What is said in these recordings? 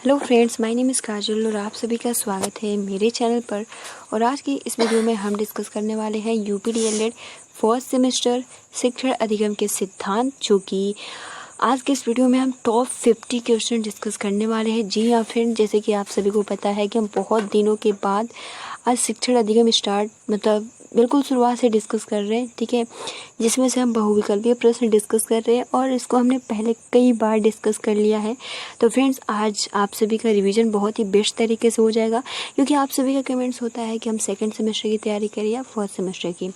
Hello friends, my name is Kajal और आप सभी का स्वागत है मेरे चैनल पर। और आज की इस वीडियो में हम डिस्कस करने वाले हैं यूपी डीएलएड फर्स्ट सेमेस्टर शिक्षण अधिगम के सिद्धांत, जो कि आज के इस वीडियो में हम टॉप 50 क्वेश्चन डिस्कस करने वाले हैं। जी हाँ फ्रेंड, जैसे कि आप सभी को पता है कि हम बहुत दिनों के बाद आज शिक्षण अधिगम बिल्कुल शुरुआत से डिस्कस कर रहे हैं, ठीक है, जिसमें से हम बहुविकल्पीय प्रश्न डिस्कस कर रहे हैं और इसको हमने पहले कई बार डिस्कस कर लिया है। तो फ्रेंड्स, आज आप सभी का रिवीजन बहुत ही बेस्ट तरीके से हो जाएगा, क्योंकि आप सभी का कमेंट्स होता है कि हम सेकंड सेमेस्टर की तैयारी करें या फर्स्ट सेमेस्टर की।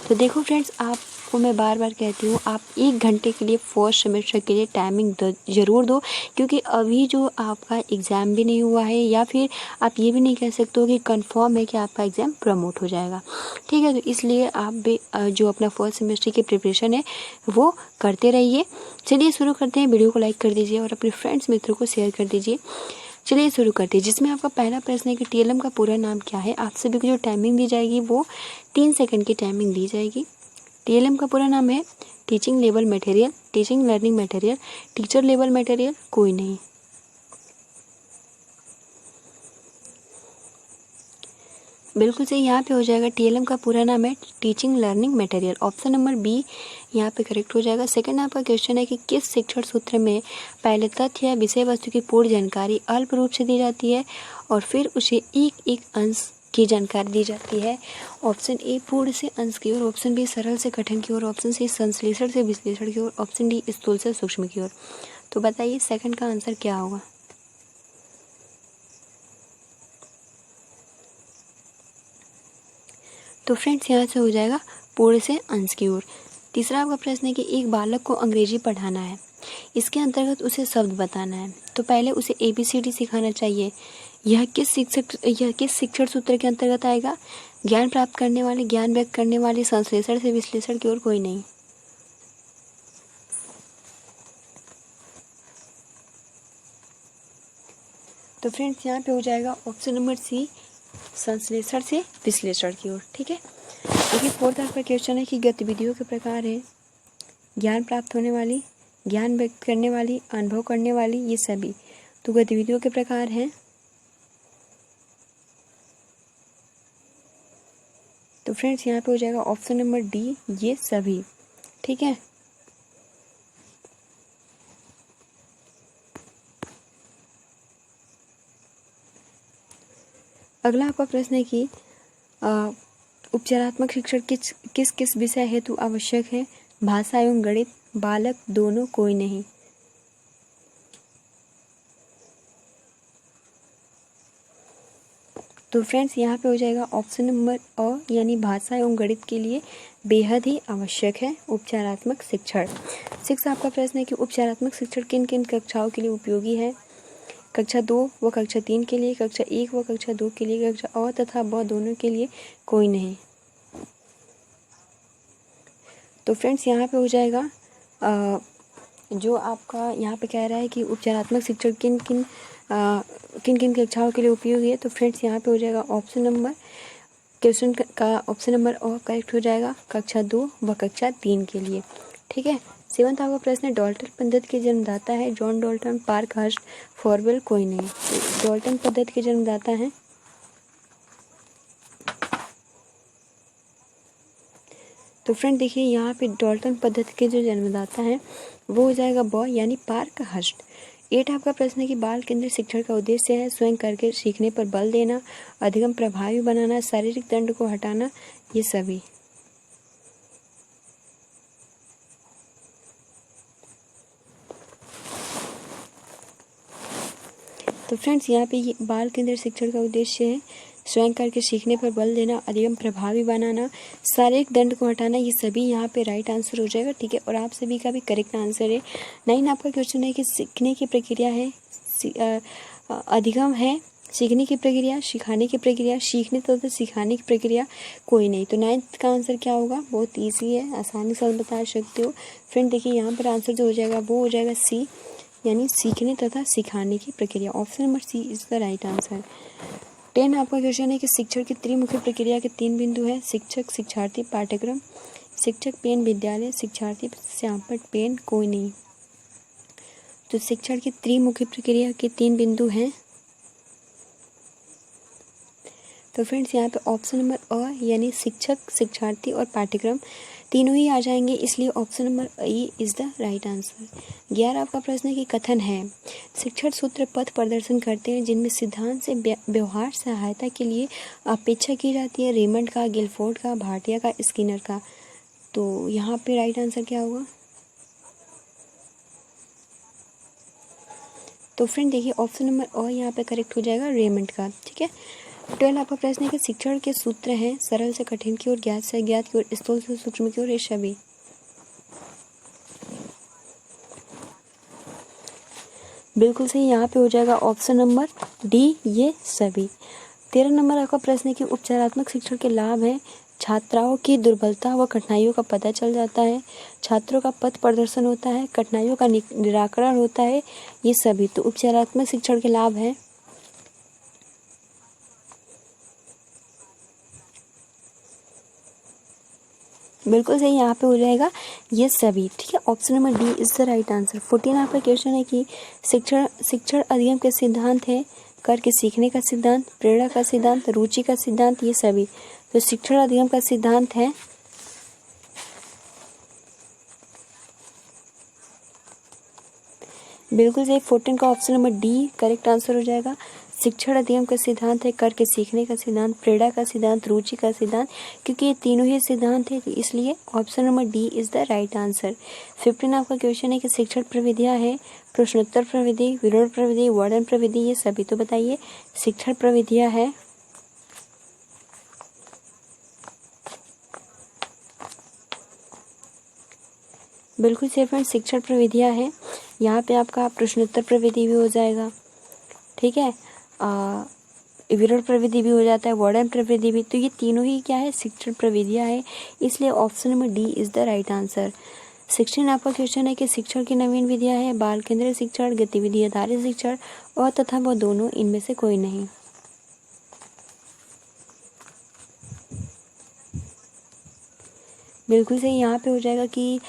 तो देखो फ्रेंड्स, आपको मैं बार बार कहती हूँ, आप 1 घंटे के लिए फर्स्ट सेमेस्टर के लिए टाइमिंग ज़रूर दो, क्योंकि अभी जो आपका एग्ज़ाम भी नहीं हुआ है या फिर आप ये भी नहीं कह सकते हो कि कंफर्म है कि आपका एग्ज़ाम प्रमोट हो जाएगा, ठीक है। तो इसलिए आप भी जो अपना फर्स्ट सेमेस्टर की प्रिपरेशन है वो करते रहिए। चलिए शुरू करते हैं। वीडियो को लाइक कर दीजिए और अपने फ्रेंड्स मित्रों को शेयर कर दीजिए। चलिए शुरू करते हैं, जिसमें आपका पहला प्रश्न है कि टीएलएम का पूरा नाम क्या है। आप सभी को जो टाइमिंग दी जाएगी वो 3 सेकंड की टाइमिंग दी जाएगी। टीएलएम का पूरा नाम है teaching level material, teaching learning material, teacher level material, कोई नहीं। बिल्कुल सही, यहाँ पे हो जाएगा टीएलएम का पूरा नाम है teaching learning material. Option number B यहाँ पे करेक्ट हो जाएगा। सेकंड आपका क्वेश्चन है कि किस शिक्षण सूत्र में पहले तथ्य या विषय वस्तु की पूर्ण जानकारी अल्प रूप से दी जाती है और फिर उसे एक एक अंश की जानकारी दी जाती है। ऑप्शन ए पूर्ण से अंश की ओर, ऑप्शन बी सरल से कठिन की ओर, ऑप्शन सी संश्लेषण से विश्लेषण की ओर, ऑप्शन डी स्थूल से सूक्ष्म की ओर। तो बताइए सेकंड का आंसर क्या होगा। तो फ्रेंड्स, यहाँ से हो जाएगा पूर्ण से अंश की ओर। तीसरा आपका प्रश्न है कि एक बालक को अंग्रेजी पढ़ाना है, इसके अंतर्गत उसे शब्द बताना है, तो पहले उसे ABCD सिखाना चाहिए। यह किस शिक्षण सूत्र के अंतर्गत आएगा। ज्ञान प्राप्त करने वाले, ज्ञान व्यक्त करने वाले, संश्लेषण से विश्लेषण की ओर, कोई नहीं। तो फ्रेंड्स, यहाँ पे हो जाएगा ऑप्शन नंबर सी, संश्लेषण से विश्लेषण की ओर, ठीक है। देखिए फोर्थ आपका क्वेश्चन है कि गतिविधियों के प्रकार हैं ज्ञान प्राप्त होने वाली, ज्ञान व्यक्त करने वाली, अनुभव करने वाली, ये सभी। तो गतिविधियों के प्रकार हैं, तो फ्रेंड्स यहाँ पे हो जाएगा ऑप्शन नंबर डी, ये सभी, ठीक है। अगला आपका प्रश्न है कि उपचारात्मक शिक्षण किस किस विषय हेतु आवश्यक है। भाषा एवं गणित, बालक, दोनों, कोई नहीं। तो फ्रेंड्स यहाँ पे हो जाएगा ऑप्शन नंबर अ, यानी भाषा एवं गणित के लिए बेहद ही आवश्यक है उपचारात्मक शिक्षण। 6 आपका प्रश्न है कि उपचारात्मक शिक्षण किन किन कक्षाओं के लिए उपयोगी है। कक्षा 2 व कक्षा 3 के लिए, कक्षा 1 व कक्षा 2 के लिए, कक्षा अ तथा ब दोनों के लिए, कोई नहीं। तो फ्रेंड्स यहाँ पे हो जाएगा जो आपका यहाँ पे कह रहा है कि उपचारात्मक शिक्षण किन किन कक्षाओं के लिए उपयोगी है। तो फ्रेंड्स यहाँ पे हो जाएगा ऑप्शन नंबर क्वेश्चन का ऑप्शन नंबर अ करेक्ट हो जाएगा, कक्षा 2 व कक्षा 3 के लिए, ठीक है। 7th आपका प्रश्न है डॉल्टन पद्धति के जन्मदाता है जॉन डॉल्टन, पार्कहर्स्ट, फॉरवेल, कोई नहीं। डॉल्टन पद्धति के जन्मदाता हैं, तो फ्रेंड देखिए यहाँ पे डॉल्टन पद्धति के जो जन्मदाता हैं वो हो जाएगा ब, यानी पार्कहर्स्ट। 8 आपका प्रश्न है कि बाल केंद्रित शिक्षण का उद्देश्य है स्वयं करके सीखने पर बल देना, अधिगम प्रभावी बनाना, शारीरिक दंड को हटाना, ये सभी। तो फ्रेंड्स यहाँ पे ये बाल केंद्रित शिक्षण का उद्देश्य है स्वयं करके सीखने पर बल देना, अधिगम प्रभावी बनाना, शारीरिक दंड को हटाना, ये सभी यहाँ पे राइट आंसर हो जाएगा, ठीक है। और आप सभी का भी करेक्ट आंसर है। 9 आपका क्वेश्चन है कि सीखने की प्रक्रिया है, अधिगम है, सीखने की प्रक्रिया, सिखाने की प्रक्रिया, सीखने तथा सिखाने की प्रक्रिया, कोई नहीं। तो 9th का आंसर क्या होगा, बहुत ईजी है, आसानी से बता सकते हो। फ्रेंड देखिए यहाँ पर आंसर जो हो जाएगा वो हो जाएगा सी, यानी सीखने तथा सिखाने की प्रक्रिया। Option number C is the right answer. 10 आपका क्वेश्चन है कि शिक्षण की त्रिमुखी प्रक्रिया के 3 बिंदु हैं, शिक्षक, शिक्षार्थी, पाठ्यक्रम। शिक्षक पेन विद्यालय, शिक्षार्थी श्यामपट्ट पेन, कोई नहीं। तो शिक्षण की त्रिमुखी प्रक्रिया के 3 बिंदु हैं, तो फ्रेंड्स यहाँ पे ऑप्शन नंबर अ यानी शिक्षक, शिक्षार्थी और पाठ्यक्रम तीनों ही आ जाएंगे, इसलिए option number A is the right answer. 11 आपका प्रश्न की कथन है, शिक्षण सूत्र पथ प्रदर्शन करते हैं जिनमें सिद्धांत से व्यवहार सहायता के लिए अपेक्षा की जाती है रेमंड का, गिलफोर्ड का, भाटिया का, स्किनर का। तो यहाँ पे राइट आंसर क्या होगा? तो फ्रेंड देखिए ऑप्शन नंबर अ यहाँ पे करेक्ट हो जाएगा, रेमंड का। ठीक है। 12 आपका प्रश्न है कि शिक्षण के सूत्र हैं सरल से कठिन की ओर, ज्ञात से अज्ञात की ओर, स्थूल से सूक्ष्म की ओर, ये सभी। बिल्कुल सही, यहाँ पे हो जाएगा ऑप्शन नंबर डी, ये सभी। 13 नंबर आपका प्रश्न है कि उपचारात्मक शिक्षण के लाभ हैं, छात्राओं की दुर्बलता व कठिनाइयों का पता चल जाता है, छात्रों का पथ प्रदर्शन होता है, कठिनाइयों का निराकरण होता है, ये सभी। तो उपचारात्मक शिक्षण के लाभ हैं, बिल्कुल सही, यहाँ पे हो जाएगा ये सभी। ठीक है, option number D is the right answer. 14 आपका क्वेश्चन है कि शिक्षण अधिगम के सिद्धांत है, कर के सीखने का सिद्धांत, प्रेरणा का सिद्धांत, रुचि का सिद्धांत, ये सभी। तो शिक्षण अधिगम का सिद्धांत है, बिल्कुल सही, 14 का option number D correct answer हो जाएगा। शिक्षण अधिगम का सिद्धांत है, कर के सीखने का सिद्धांत, प्रेरणा का सिद्धांत, रुचि का सिद्धांत, क्योंकि ये तीनों ही सिद्धांत है, तो इसलिए option number D is the right answer. 15 आपका क्वेश्चन है कि शिक्षण प्रविधियां है, प्रश्नोत्तर प्रविधि, विवरण प्रविधि, वर्णन प्रविधि, ये सभी। तो बताइए शिक्षण प्रविधियां है, बिल्कुल सही फ्रेंड, शिक्षण प्रविधियां है। यहाँ पे आपका प्रश्नोत्तर प्रविधि भी हो जाएगा। ठीक है, विवरण प्रविधि भी हो जाता है, वर्णन प्रविधि भी। तो ये तीनों ही क्या है, शिक्षण प्रविधियां है, इसलिए option number D is the right answer. 16 आपका क्वेश्चन है कि शिक्षण की नवीन विधियां है, बाल केंद्रित शिक्षण, गतिविधि आधारित शिक्षण और तथा वह दोनों, इनमें से कोई नहीं। बिल्कुल सही, यहाँ पे हो जाएगा कि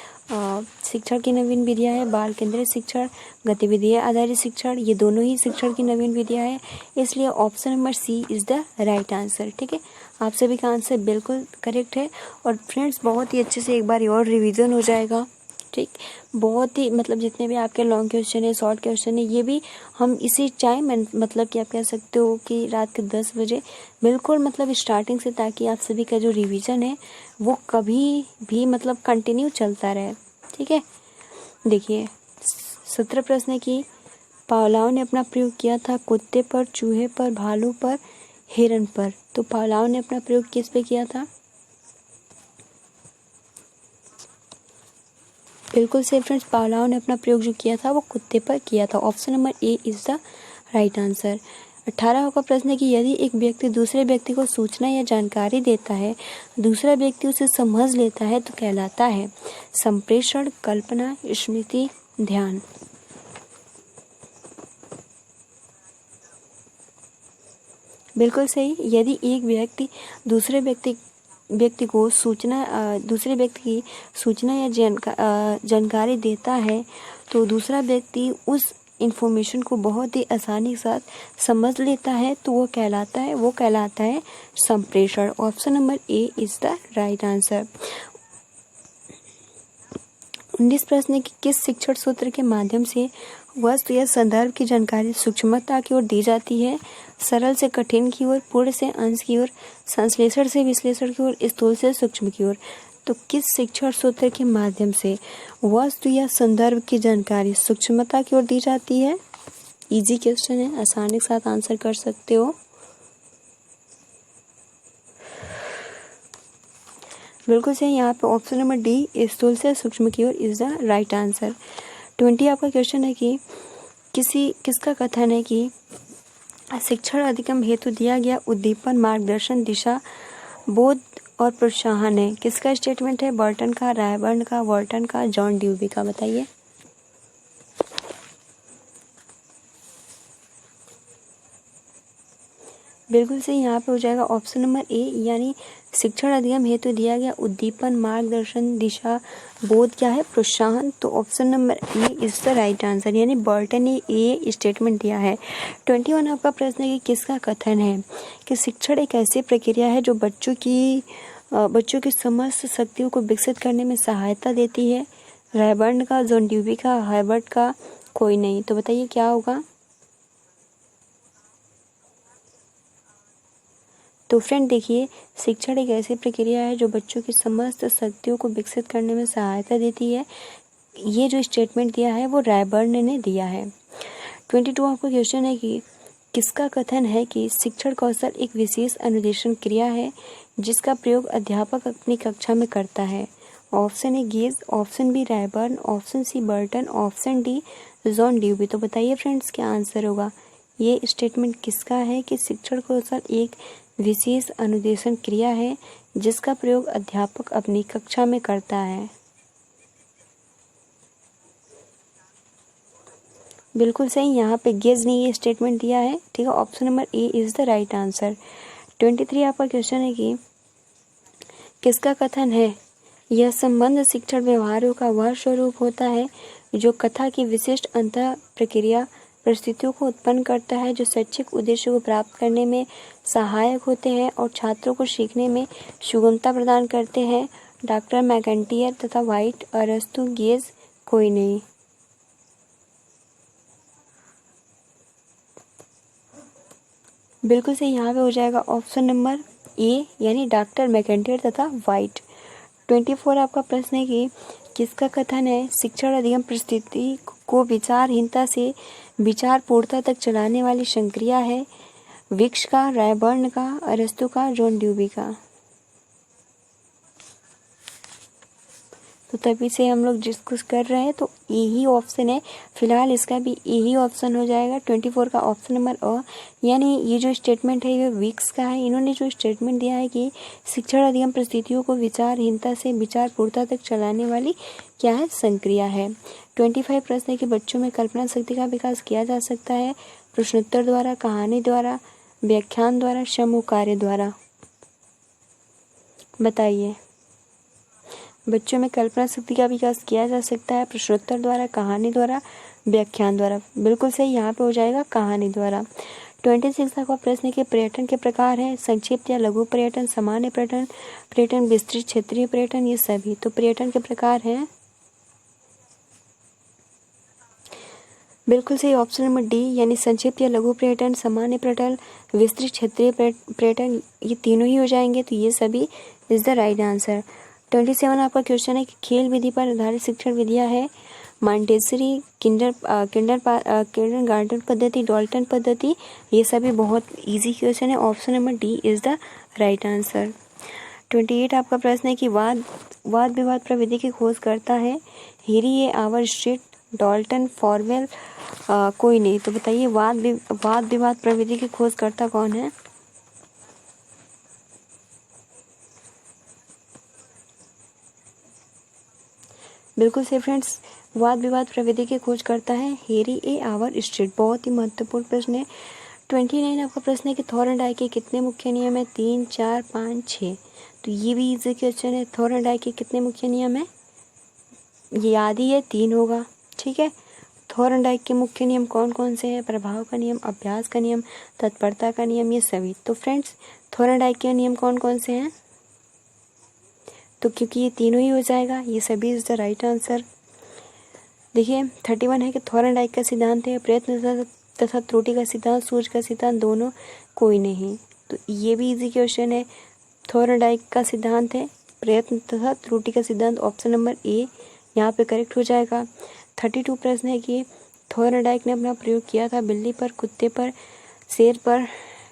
शिक्षण की नवीन विधियां है, बाल केंद्रित शिक्षण, गतिविधि आधारित शिक्षण, ये दोनों ही शिक्षण की नवीन विधियां है, इसलिए option number C is the right answer. ठीक है, आप सभी का आंसर बिल्कुल करेक्ट है। और फ्रेंड्स बहुत ही अच्छे से एक बार और रिवीजन हो जाएगा। ठीक, बहुत ही मतलब जितने भी आपके लॉन्ग क्वेश्चन है, शॉर्ट क्वेश्चन है, ये भी हम इसी टाइम मतलब कि आप कह सकते हो कि रात के 10 बजे बिल्कुल मतलब स्टार्टिंग से, ताकि आप सभी का जो रिवीजन है वो कभी भी मतलब कंटिन्यू चलता रहे। ठीक है, देखिए 17 प्रश्न की पावलाओं ने अपना प्रयोग किया था कुत्ते पर, चूहे पर, भालू पर, हिरन पर। तो पावलाओं ने अपना प्रयोग किस पे किया था? बिल्कुल सही फ्रेंड्स, पावलाओं ने अपना प्रयोग जो किया था वो कुत्ते पर किया था। Option number A is the right answer. 18 का प्रश्न है कि यदि एक व्यक्ति दूसरे व्यक्ति को सूचना या जानकारी देता है, दूसरा व्यक्ति उसे समझ लेता है, तो कहलाता है संप्रेषण, कल्पना, स्मृति, ध्यान। बिल्कुल सही, यदि एक व्यक्ति दूसरे व्यक्ति को दूसरे व्यक्ति की सूचना या जानकारी देता है, तो दूसरा व्यक्ति उस इंफॉर्मेशन को बहुत ही आसानी के साथ समझ लेता है, तो वो कहलाता है संप्रेषण। Option number A is the right answer. 19 प्रश्न की किस शिक्षण सूत्र के माध्यम से वस्तु या संदर्भ की जानकारी सूक्ष्मता की ओर दी जाती है? सरल से कठिन की ओर, पूर्ण से अंश की ओर, संश्लेषण से विश्लेषण की ओर, स्थूल से सूक्ष्म की ओर। तो किस शिक्षण सूत्र के माध्यम से वस्तु या संदर्भ की जानकारी सूक्ष्मता की ओर दी जाती है? इजी क्वेश्चन है, आसानी के साथ आंसर कर सकते हो। बिल्कुल सही, यहाँ पे ऑप्शन नंबर डी स्थूल से सूक्ष्म की ore is the right answer. 20 आपका क्वेश्चन है कि किसका कथन है कि शिक्षण अधिगम हेतु दिया गया उद्दीपन, मार्गदर्शन, दिशा, बोध और प्रोत्साहन है? किसका स्टेटमेंट है? बर्टन का, रायबर्न का, वर्टन का, जॉन ड्यूबी का? बताइए। बिल्कुल सही, यहाँ पे हो जाएगा ऑप्शन नंबर ए, यानी शिक्षण अधिगम हेतु दिया गया उद्दीपन, मार्गदर्शन, दिशा, बोध क्या है? प्रोत्साहन। तो option number A is the right answer, यानी बर्टन ने ये स्टेटमेंट दिया है। 21 आपका प्रश्न है कि किसका कथन है कि शिक्षण एक ऐसी प्रक्रिया है जो बच्चों की समस्त शक्तियों को विकसित करने में सहायता देती है? रैबर्न का, जॉन ड्यूवी का, हार्वर्ड का, कोई नहीं। तो बताइए क्या होगा? तो फ्रेंड देखिए, शिक्षण एक ऐसी प्रक्रिया है जो बच्चों की समस्त शक्तियों को विकसित करने में सहायता देती है। ये जो स्टेटमेंट दिया है वो रैबर्न ने दिया है। 22 आपका क्वेश्चन है कि किसका कथन है कि शिक्षण कौशल एक विशेष अनुदेशन क्रिया है जिसका प्रयोग अध्यापक अपनी कक्षा में करता है? Option A Gage, option B Rayburn, option C Burton, option D John Dewey. तो बताइए फ्रेंड्स क्या आंसर होगा? ये स्टेटमेंट किसका है कि शिक्षण कौशल एक विशेष अनुदेशन क्रिया है जिसका प्रयोग अध्यापक अपनी कक्षा में करता है? बिल्कुल सही, यहाँ पे गेज ने ये स्टेटमेंट दिया है। ठीक है, option number A is the right answer. 23 आपका क्वेश्चन है कि किसका कथन है यह संबंध शिक्षण व्यवहारों का वह स्वरूप होता है जो कथा की विशिष्ट अंतः प्रक्रिया परिस्थितियों को उत्पन्न करता है, जो शैक्षिक उद्देश्य को प्राप्त करने में सहायक होते हैं और छात्रों को सीखने में सुगमता प्रदान करते हैं? डॉक्टर मैकेंटियर तथा वाइट, अरस्तु, गेज, कोई नहीं। बिल्कुल सही, यहाँ पे हो जाएगा ऑप्शन नंबर ए, यानी डॉक्टर मैकेंटियर तथा वाइट। 24 आपका प्रश्न है कि किसका कथन है शिक्षण अधिगम परिस्थिति को विचारहीनता से विचारपूर्णता तक चलाने वाली संक्रिया है? विक्स का, रैबर्न का, अरस्तु का, जॉन ड्यूवी का। तो तभी से हम लोग डिस्कस कर रहे हैं, तो यही ऑप्शन है फिलहाल, इसका भी यही ऑप्शन हो जाएगा 24 का ऑप्शन नंबर अ। यानी ये जो स्टेटमेंट है ये विक्स का है। इन्होंने जो स्टेटमेंट दिया है कि शिक्षण अधिगम परिस्थितियों को विचारहीनता से विचारपूर्णता तक चलाने वाली क्या है? संक्रिया है। 25 प्रश्न है कि बच्चों में कल्पना शक्ति का विकास किया जा सकता है? प्रश्नोत्तर द्वारा, कहानी द्वारा, व्याख्यान द्वारा, समूह कार्य द्वारा। बताइए, बच्चों में कल्पना शक्ति का विकास किया जा सकता है प्रश्नोत्तर द्वारा, कहानी द्वारा, व्याख्यान द्वारा? बिल्कुल सही, यहाँ पे हो जाएगा कहानी द्वारा। 26 का प्रश्न है कि पर्यटन के प्रकार है? संक्षिप्त या लघु पर्यटन, सामान्य पर्यटन, पर्यटन विस्तृत क्षेत्रीय पर्यटन, ये सभी। तो पर्यटन के प्रकार हैं, बिल्कुल सही ऑप्शन नंबर डी, यानी संक्षिप्त या लघु पर्यटन, सामान्य पर्यटन, विस्तृत क्षेत्रीय पर्यटन, ये तीनों ही हो जाएंगे। तो ये सभी इज द राइट आंसर। 27 आपका क्वेश्चन है कि खेल विधि पर आधारित शिक्षण विधियां है? मॉन्टेसरी, किंडरगार्टन पद्धति, डॉल्टन पद्धति, ये सभी बहुत इजी क्वेश्चन है। Option number D is the right answer. 28 आपका प्रश्न है कि वाद विवाद प्रविधि की खोज करता है? हेरी ए आवर स्ट्रीट, डॉल्टन, फॉरवेल, कोई नहीं। तो बताइए वाद विवाद प्रविधि की खोज करता कौन है? बिल्कुल से फ्रेंड्स, वाद विवाद प्रविधि की खोज करता है हेरी ए आवर स्ट्रीट। बहुत ही महत्वपूर्ण प्रश्न है। 29 आपका प्रश्न है कि थॉर्नडाइक के कितने मुख्य नियम है? 3, 4, 5, 6। तो ये भी इजी क्वेश्चन है। थॉर्नडाइक के कितने मुख्य नियम है? ये याद ही है, 3 होगा। ठीक है, थॉर्नडाइक के मुख्य नियम कौन कौन से हैं? प्रभाव का नियम, अभ्यास का नियम, तत्परता का नियम, ये सभी। तो फ्रेंड्स थॉर्नडाइक के नियम कौन कौन से हैं? तो क्योंकि ये तीनों ही हो जाएगा, ये सभी इज द राइट आंसर। देखिए 31 है कि थॉर्नडाइक का सिद्धांत है प्रयत्न तथा त्रुटि का सिद्धांत, सूझ का सिद्धांत, दोनों, कोई नहीं। तो ये भी इजी क्वेश्चन है। थॉर्नडाइक का सिद्धांत है प्रयत्न तथा त्रुटि का सिद्धांत, ऑप्शन नंबर ए यहाँ पे करेक्ट हो जाएगा। 32 प्रश्न है कि थॉर्नडाइक ने अपना प्रयोग किया था बिल्ली पर, कुत्ते पर, शेर पर,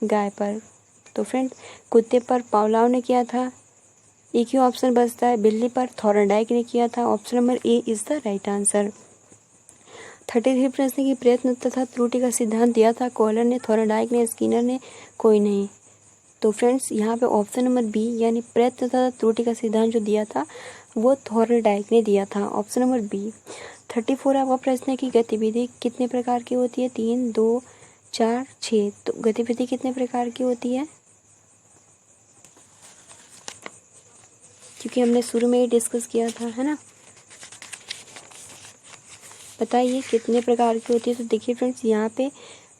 गाय पर? तो फ्रेंड कुत्ते पर पावलाव ने किया था, एक ही ऑप्शन बचता है बिल्ली पर थॉर्नडाइक ने किया था। Option number A is the right answer. 33 प्रश्न की प्रयत्न तथा त्रुटि का सिद्धांत दिया था कॉलर ने, थॉर्नडाइक ने, स्किनर ने, कोई नहीं। तो फ्रेंड्स यहाँ पे ऑप्शन नंबर बी, यानी प्रयत्न तथा त्रुटि का सिद्धांत जो दिया था वो थॉर्नडाइक ने दिया था, ऑप्शन नंबर बी। 34 आपका प्रश्न है कि गतिविधि कितने प्रकार की होती है? 3, 2, 4, 6। तो गतिविधि कितने प्रकार की होती है? क्योंकि हमने शुरू में ही डिस्कस किया था, है ना। बताइए कितने प्रकार की होती है। तो देखिए फ्रेंड्स, यहाँ पे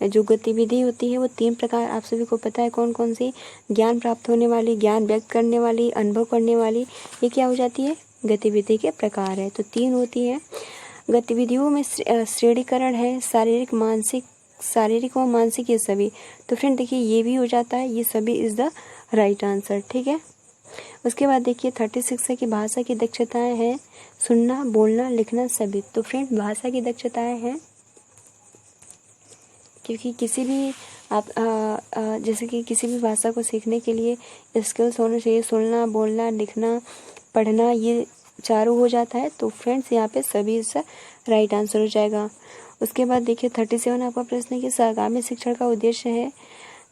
जो गतिविधि होती है वो 3 प्रकार आप सभी को पता है कौन कौन सी। ज्ञान प्राप्त होने वाली, ज्ञान व्यक्त करने वाली, अनुभव करने वाली, ये क्या हो जाती है, गतिविधि के प्रकार है। तो 3 होती है। गतिविधियों में श्रेणीकरण है शारीरिक व मानसिक, ये सभी। तो फ्रेंड देखिए ये भी हो जाता है, ये सभी इज द राइट आंसर, ठीक है। उसके बाद देखिए 36 है कि भाषा की दक्षताएं हैं सुनना, बोलना, लिखना, सभी। तो फ्रेंड भाषा की दक्षताएं हैं क्योंकि किसी भी आप जैसे कि किसी भी भाषा को सीखने के लिए स्किल्स होने चाहिए, सुनना, बोलना, लिखना, पढ़ना, ये चारों हो जाता है। तो फ्रेंड्स यहाँ पे सभी इसका राइट आंसर हो जाएगा। उसके बाद देखिए 37 आपका प्रश्न है कि सहगामी शिक्षण का उद्देश्य है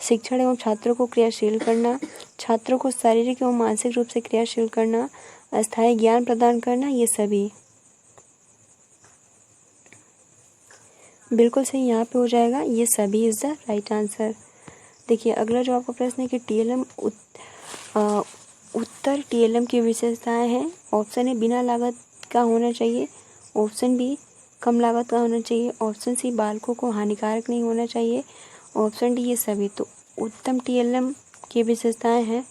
शिक्षण एवं छात्रों को क्रियाशील करना, छात्रों को शारीरिक एवं मानसिक रूप से क्रियाशील करना, अस्थायी ज्ञान प्रदान करना, ये सभी। बिल्कुल सही यहाँ पे हो जाएगा, ये सभी इज द राइट आंसर। देखिए अगला जो आपका प्रश्न है कि टीएलएम उत्तर टीएलएम की विशेषताएं हैं। ऑप्शन ए बिना लागत का होना चाहिए, ऑप्शन बी कम लागत का होना चाहिए, ऑप्शन सी बालकों को हानिकारक नहीं होना चाहिए, ऑप्शन डी ये सभी। तो उत्तम टीएलएम की विशेषताएं हैं।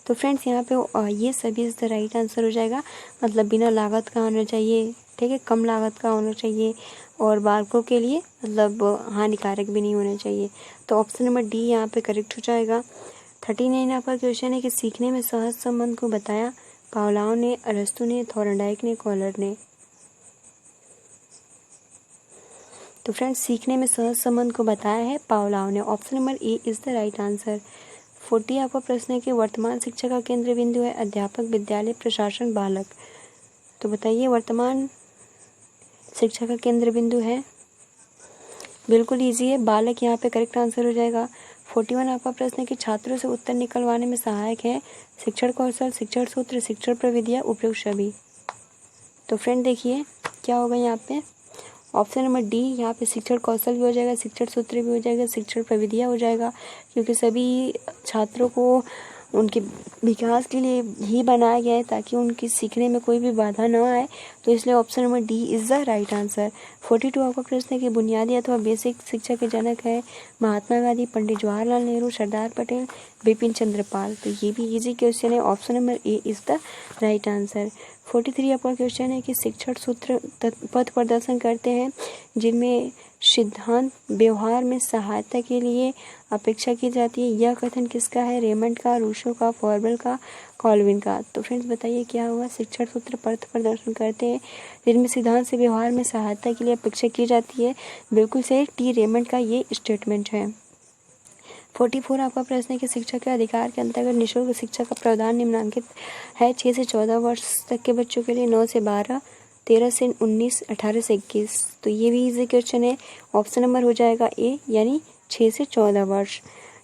तो फ्रेंड्स यहाँ पे ये सभी इज द राइट आंसर हो जाएगा। मतलब बिना लागत का होना चाहिए, ठीक है, कम लागत का होना चाहिए, और बालकों के लिए मतलब हानिकारक भी नहीं होना चाहिए। तो ऑप्शन नंबर डी यहाँ पे करेक्ट हो जाएगा। 39 आपका क्वेश्चन है कि सीखने में सहज संबंध को बताया पावलोव ने, अरस्तु ने, थॉर्नडाइक ने, कॉलर ने। तो फ्रेंड्स सीखने में सहज संबंध को बताया है पावलोव ने। Option number A is the right answer. 40 आपका प्रश्न है कि वर्तमान शिक्षा का केंद्र बिंदु है अध्यापक, विद्यालय, प्रशासन, बालक। तो बताइए वर्तमान शिक्षा का केंद्र बिंदु है, बिल्कुल इजी है, बालक यहाँ पे करेक्ट आंसर हो जाएगा। 41 आपका प्रश्न है कि छात्रों से उत्तर निकलवाने में सहायक है शिक्षण कौशल, शिक्षण सूत्र, शिक्षण प्रविधियाँ, उपयुक्त सभी। तो फ्रेंड देखिए क्या होगा यहाँ पे, ऑप्शन नंबर डी यहाँ पे शिक्षण कौशल भी हो जाएगा, शिक्षण सूत्र भी हो जाएगा, शिक्षण प्रविधियाँ हो जाएगा, क्योंकि सभी छात्रों को उनके विकास के लिए ही बनाया गया है ताकि उनकी सीखने में कोई भी बाधा न आए। तो इसलिए option number D is the right answer. 42 आपका प्रश्न है कि बुनियादी अथवा बेसिक शिक्षा के जनक है महात्मा गांधी, पंडित जवाहरलाल नेहरू, सरदार पटेल, बिपिन चंद्र पाल। तो ये भी इजी क्वेश्चन है, option number A is the right answer. 43 आपका क्वेश्चन है कि शिक्षण सूत्र पथ प्रदर्शन करते हैं जिनमें सिद्धांत व्यवहार में सहायता के लिए अपेक्षा की जाती है। यह कथन किसका है, रेमंड का, रूसो का, फॉर्बल का, कॉल्विन का। तो फ्रेंड्स बताइए क्या हुआ, शिक्षण सूत्र पथ प्रदर्शन करते हैं जिनमें सिद्धांत से व्यवहार में सहायता के लिए अपेक्षा की जाती है। बिल्कुल सही, टी रेमंड का ये स्टेटमेंट है। 44 आपका प्रश्न है कि शिक्षा के अधिकार के अंतर्गत निःशुल्क शिक्षा का प्रावधान निम्नलिखित है 6 से 14 वर्ष तक के बच्चों के लिए, 9 से 12, 13 से 19, 18 से 21। तो ये भी इजी क्वेश्चन है, ऑप्शन नंबर हो जाएगा ए, यानी 6 से 14 वर्ष।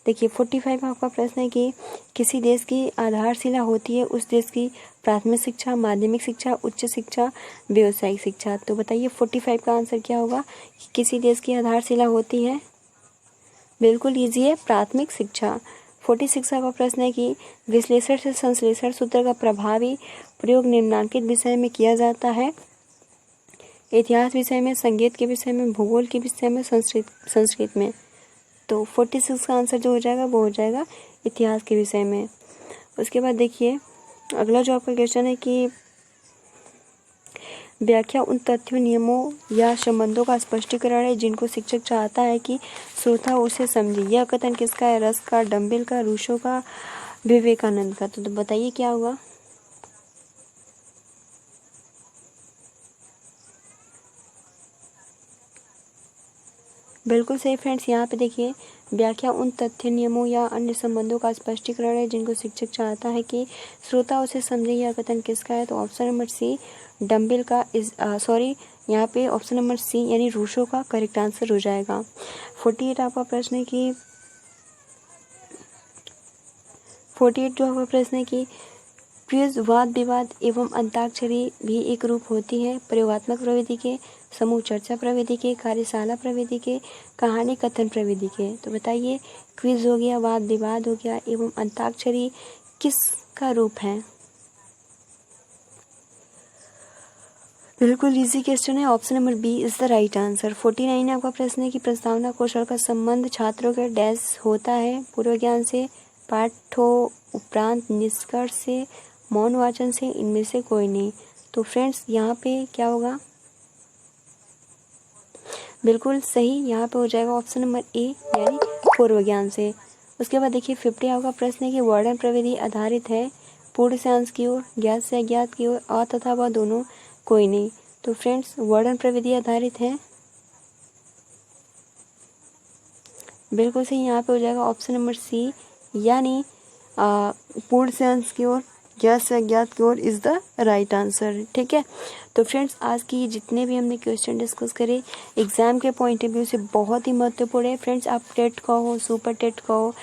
देखिए 45 आपका प्रश्न है कि किसी देश की आधारशिला होती है उस देश की प्राथमिक शिक्षा, माध्यमिक शिक्षा, उच्च शिक्षा, व्यावसायिक शिक्षा। तो बताइए 45 का आंसर क्या होगा, कि किसी देश की आधारशिला होती है, बिल्कुल इजी है, प्राथमिक शिक्षा। 46 का प्रश्न है कि विश्लेषण से संश्लेषण सूत्र का प्रभावी प्रयोग निम्नलिखित विषय में किया जाता है। इतिहास विषय में, संगीत के विषय में, भूगोल के विषय में, संस्कृत में। तो 46 का आंसर जो हो जाएगा वो हो जाएगा इतिहास के विषय में। उसके बाद देखिए अगला जो आपका क्वेश्चन है कि व्याख्या उन तथ्यों, नियमों या संबंधों का स्पष्टीकरण है जिनको शिक्षक चाहता है कि श्रोता उसे समझे। यह कथन किसका है, रस का, डम्बिल का, रूसो का, विवेकानंद का। तो बताइए क्या हुआ, बिल्कुल सही फ्रेंड्स। यहाँ पे देखिए व्याख्या उन तथ्य, नियमों या अन्य संबंधों का स्पष्टीकरण है जिनको शिक्षक चाहता है कि श्रोता उसे समझे। यह कथन किसका है, तो ऑप्शन नंबर सी डम्बिल का यहाँ पे ऑप्शन नंबर सी यानी रूसो का करेक्ट आंसर हो जाएगा। 48 आपका प्रश्न है कि 48 जो आपका प्रश्न है कि क्विज, वाद विवाद एवं अंताक्षरी भी एक रूप होती है प्रयोगात्मक प्रविधि के, समूह चर्चा प्रविधि के, कार्यशाला प्रविधि के, कहानी कथन प्रविधि के। तो बताइए क्विज हो गया, वाद विवाद हो गया एवं अंताक्षरी किसका रूप है? बिल्कुल इजी क्वेश्चन है, option number B is the right answer. 49 आपका प्रश्न है कि प्रस्तावना कौशल का संबंध छात्रों के डैश होता है? पूर्व ज्ञान से, पाठो उपरांत निष्कर्ष से, मौन वाचन से, इनमें से कोई नहीं। तो फ्रेंड्स यहाँ पे क्या होगा? बिल्कुल सही, यहाँ पे हो जाएगा ऑप्शन नंबर ए यानी पूर्व ज्ञान से। उसके बाद देखिए 50 आपका प्रश्न है कि वर्णन प्रविधि आधारित है? पूर्ण से अंश की ओर, ज्ञात से अज्ञात की ओर, अ तथा व दोनों, कोई नहीं। तो फ्रेंड्स वर्णन प्रविधि आधारित है, बिल्कुल सही, यहाँ पे हो जाएगा ऑप्शन नंबर सी यानी पूर्ण से अंश की ओर, ज्ञात से अज्ञात की ore is the right answer. ठीक है, तो फ्रेंड्स आज की जितने भी हमने क्वेश्चन डिस्कस करे एग्जाम के पॉइंट ऑफ व्यू से बहुत ही महत्वपूर्ण है। फ्रेंड्स आप टेट का हो, सुपर टेट का हो,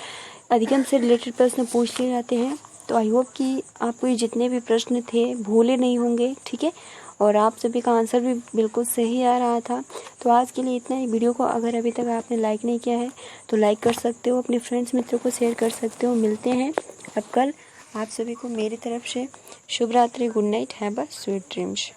अधिगम से रिलेटेड प्रश्न पूछ लिए जाते हैं। तो आई होप कि आपको ये जितने भी प्रश्न थे भूले नहीं होंगे। ठीक है, और आप सभी का आंसर भी बिल्कुल सही आ रहा था। तो आज के लिए इतना ही। वीडियो को अगर अभी तक आपने लाइक नहीं किया है तो लाइक कर सकते हो, अपने फ्रेंड्स मित्रों को शेयर कर सकते हो। मिलते हैं अब कल। आप सभी को मेरी तरफ से शुभ रात्रि, good night, have a sweet dreams.